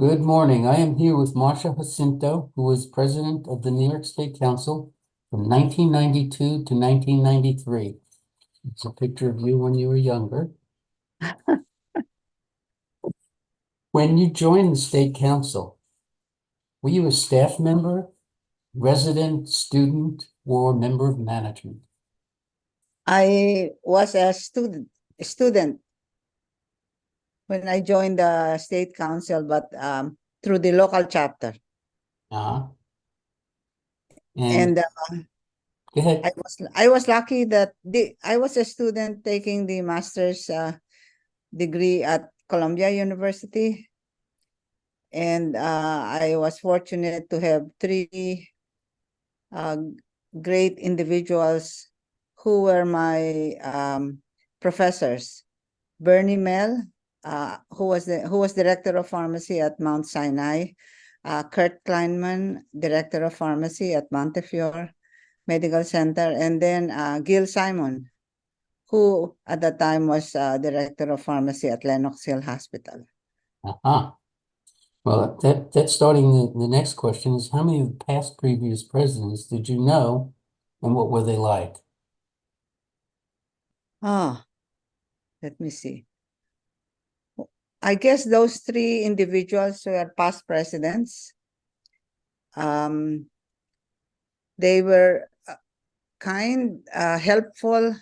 Good morning. I am here with Marcia Jacinto, who was president of the New York State Council from 1992 to 1993. It's a picture of you when you were younger. When you joined the State Council, were you a staff member, resident, student, or member of management? I was a student when I joined the state council, but through the local chapter. Uh-huh. And Go ahead. I was lucky that I was a student taking the master's degree at Columbia University, and I was fortunate to have three uh, great individuals who were my professors. Bernie Mel, who was director of pharmacy at Mount Sinai, Kurt Kleinman, director of pharmacy at Montefiore Medical Center, and then Gil Simon, who at the time was director of pharmacy at Lenox Hill Hospital. Uh-huh. Well, that's starting the next question is how many of the past previous presidents did you know and what were they like? Let me see. I guess those three individuals were past presidents. They were kind, helpful,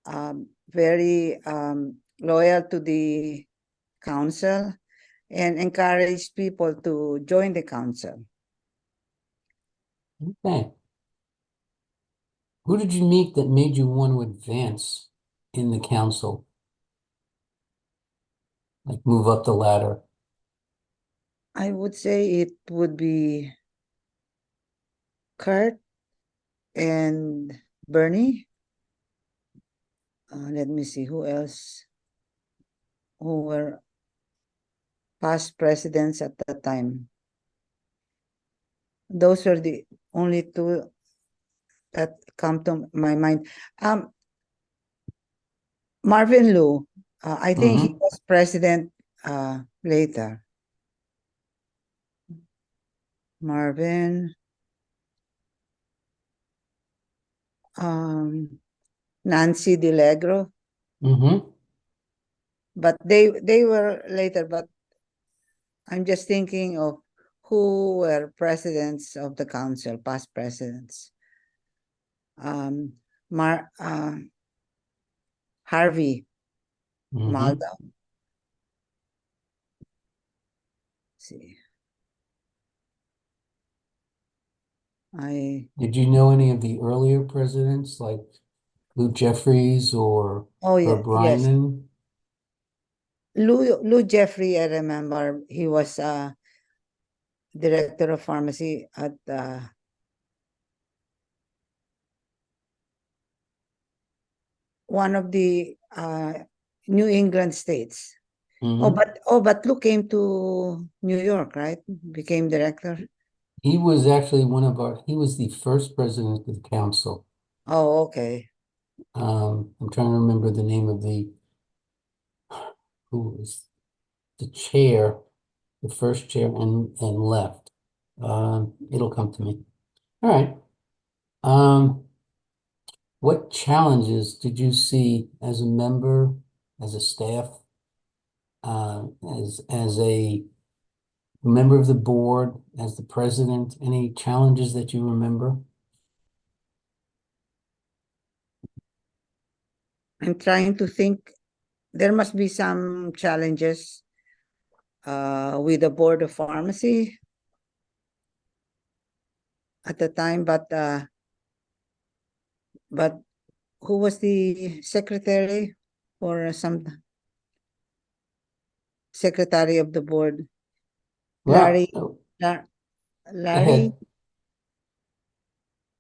very loyal to the council, and encourage people to join the council. Okay. Who did you meet that made you want to advance in the council? Like move up the ladder? I would say it would be Kurt and Bernie. Let me see who else who were past presidents at that time. Those are the only two that come to my mind. Marvin Liu, I think he was president later. Marvin, Nancy DeLegro, but they were later, but I'm just thinking of who were presidents of the council, past presidents. Harvey Maldo. See. Did you know any of the earlier presidents like Lou Jeffries or Herb Ryman? Lou Jeffrey, I remember he was director of pharmacy at one of the New England states. But Lou came to New York, right? Became director. He was actually he was the first president of the council. Oh, okay. I'm trying to remember the name of who was the chair, the first chair and left. It'll come to me. All right. What challenges did you see as a member, as a staff, as a member of the board, as the president? Any challenges that you remember? I'm trying to think. There must be some challenges with the board of pharmacy at the time, but who was the secretary or some secretary of the board? Larry. Larry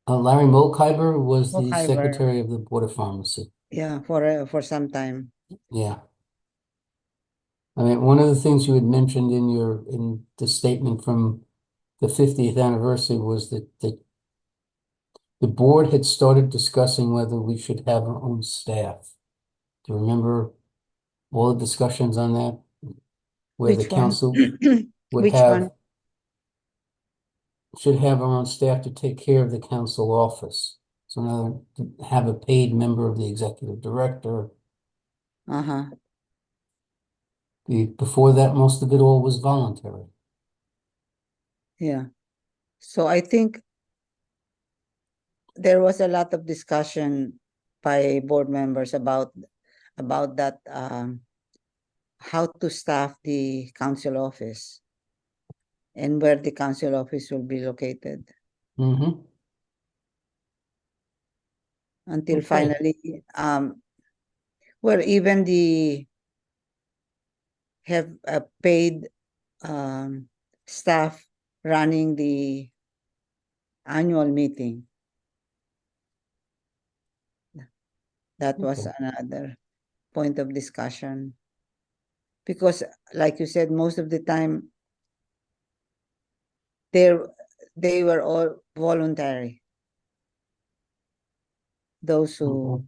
Molkheiber was the secretary of the board of pharmacy. Yeah, for some time. Yeah. I mean, one of the things you had mentioned in the statement from the 50th anniversary was that the board had started discussing whether we should have our own staff. Do you remember all the discussions on that? where the Which one? council would Which one? should have our own staff to take care of the council office. So now have a paid member of the executive director. Uh-huh. Before that, most of it all was voluntary. Yeah. So I think there was a lot of discussion by board members about that how to staff the council office and where the council office will be located Mm-hmm. until Okay. finally where even the have a paid staff running the annual meeting. That was Okay. another point of discussion because like you said, most of the time they were all voluntary, those who Okay.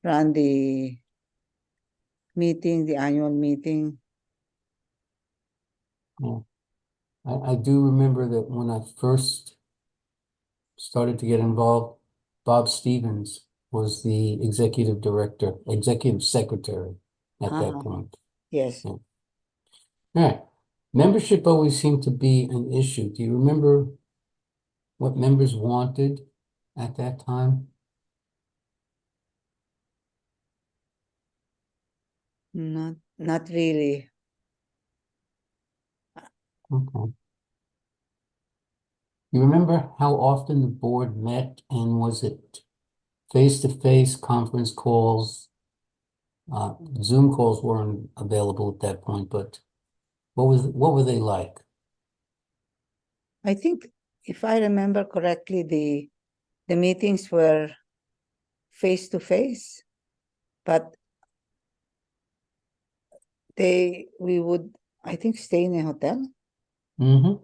ran the meeting, the annual meeting. Yeah. I do remember that when I first started to get involved, Bob Stevens was the executive director, executive secretary at that Uh-huh. point. Yes. Yeah. All right. Membership always seemed to be an issue. Do you remember what members wanted at that time? Not really. Okay. You remember how often the board met, and was it face-to-face conference calls? Zoom calls weren't available at that point, but what were they like? I think if I remember correctly, the meetings were face to face, but we would, I think, stay in a hotel. Mm-hmm.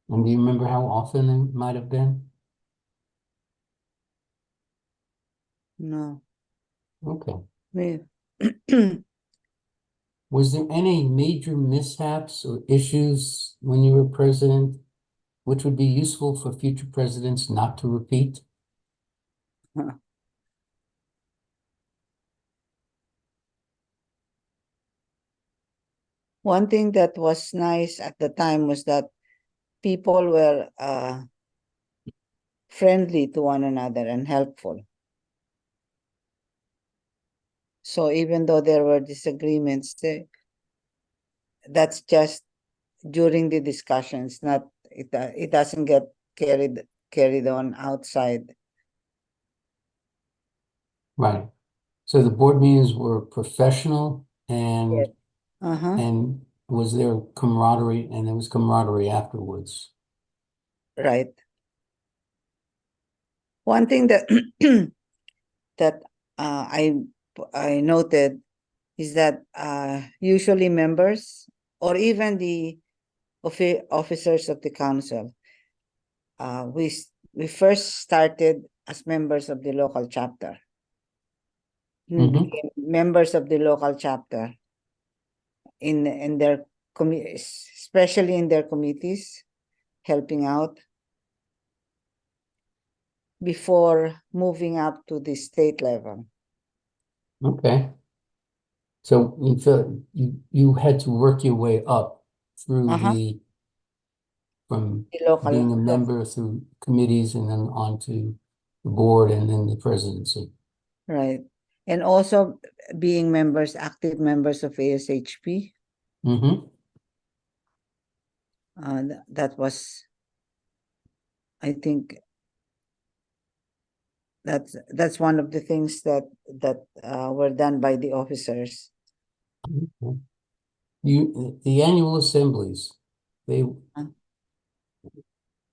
And do you remember how often it might have been? No. Okay. We Was there any major mishaps or issues when you were president, which would be useful for future presidents not to repeat? One thing that was nice at the time was that people were friendly to one another and helpful. So even though there were disagreements, that's just during the discussions, not it doesn't get carried on outside. Right. So the board meetings were professional Yes. Uh-huh. and was there camaraderie, and there was camaraderie afterwards. Right. One thing that that I noted is that usually members or even the officers of the council, we first started as members of the local chapter and Mm-hmm. became members of the local chapter in their especially in their committees, helping out before moving up to the state level. Okay. So you felt you had to work your way up through Uh-huh. from The local, being a member through committees and then on to the board and then the presidency. right. And also being members, active members of ASHP. Mm-hmm. That was, I think, that's one of the things that were done by the officers. Okay. The annual assemblies, they Uh,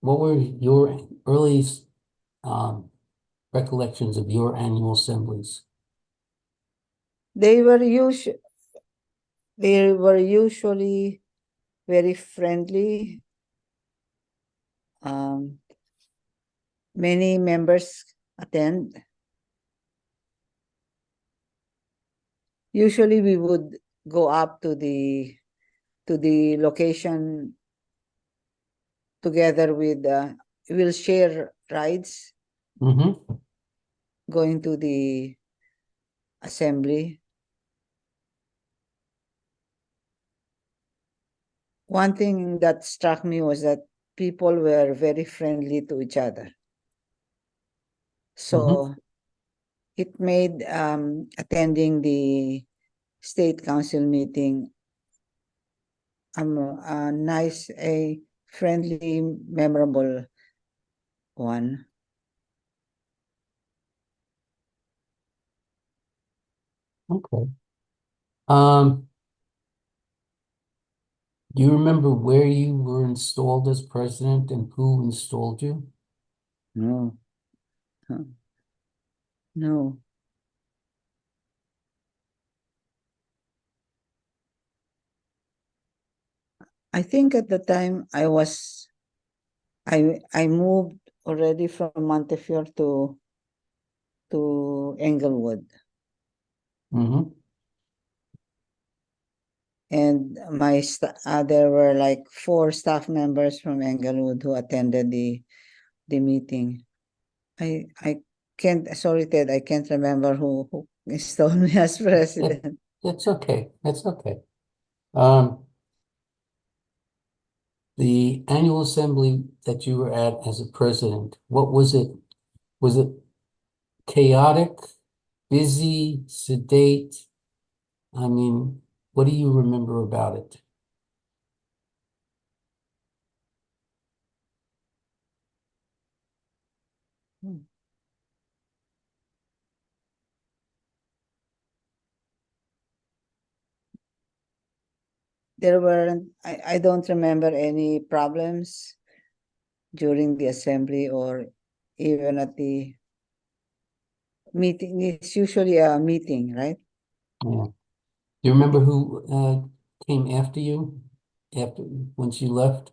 what were your earliest recollections of your annual assemblies? They were usually very friendly. Um, Many members attend. Usually we would go up to the location together with we'll share rides Mm-hmm. going to the assembly. One thing that struck me was that people were very friendly to each other. Mm-hmm. So it made attending the state council meeting a nice, a friendly, memorable one. Okay. Do you remember where you were installed as president and who installed you? No, huh, no. I think at the time I moved already from Montefiore to Englewood, Mm-hmm. and there were like 4 staff members from Englewood who attended the meeting. I can't, sorry Ted, I can't remember who installed me as That, president. that's okay. That's okay. Um, the annual assembly that you were at as a president, what was it? Was it chaotic, busy, sedate? I mean, what do you remember about it? There weren't, I don't remember any problems during the assembly or even at the meeting. It's usually a meeting, right? Yeah. Do you remember who came after you after once you left?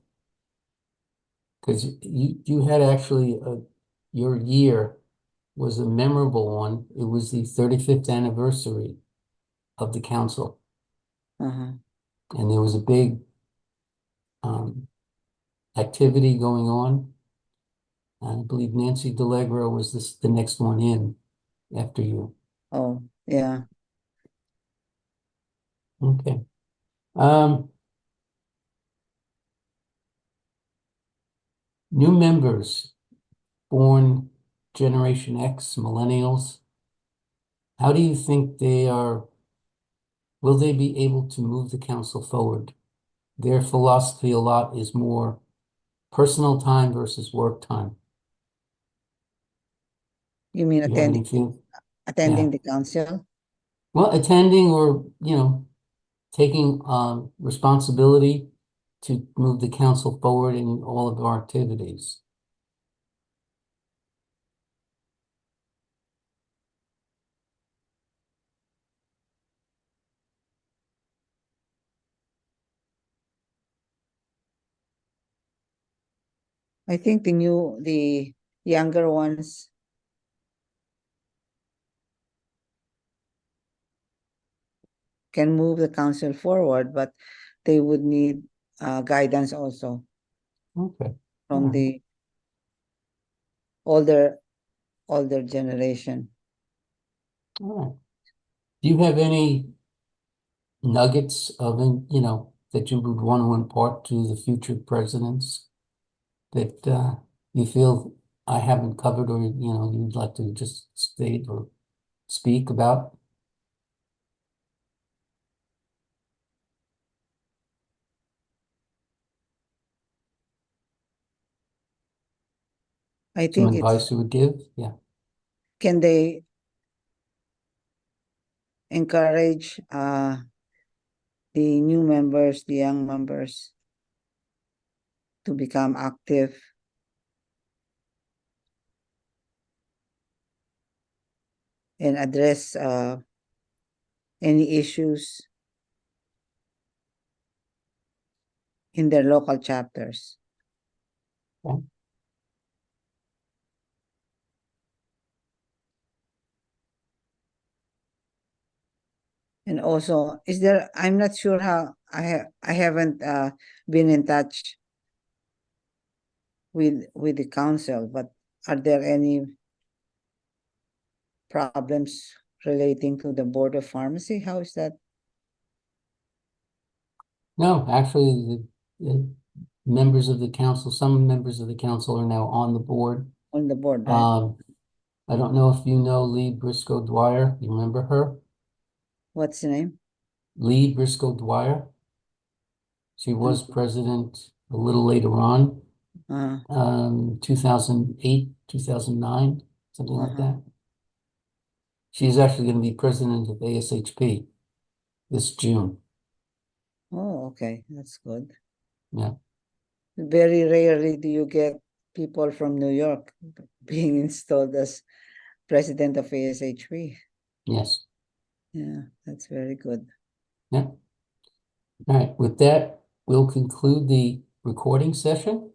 Because you had actually your year was a memorable one. It was the 35th anniversary of the council, Uh-huh. and there was a big um, activity going on. I believe Nancy DeLegro was the next one in after you. Oh, yeah. Okay. Um, New members born Generation X, millennials. How do you think will they be able to move the council forward? Their philosophy a lot is more personal time versus work time. You mean Do you have any feel? attending Yeah. the council? Well, attending or, taking responsibility to move the council forward in all of our activities. I think the younger ones can move the council forward, but they would need guidance also Okay. All from right. the older older generation. All right. Do you have any nuggets of, that you would want to impart to the future presidents that you feel I haven't covered or, you'd like to just state or speak about? I Some think it's advice you would give? Yeah. can they encourage the new members, the young members to become active and address any issues in their local chapters. Okay. And also, I'm not sure how, I haven't been in touch with the council, but are there any problems relating to the Board of Pharmacy? How is that No, actually, the members of the council, some members of the council are now on the board. on the board, right? I don't know if you know Lee Briscoe Dwyer. You remember her? What's the name? Lee Briscoe Dwyer. She was Mm. president a little later on, Uh, 2008, 2009, something like uh-huh. that. She's actually going to be president of ASHP this June. Oh, okay, that's good. Yeah, Very rarely do you get people from New York being installed as president of ASHP. yes, Yeah, that's very good. yeah. All right, with that, we'll conclude the recording session.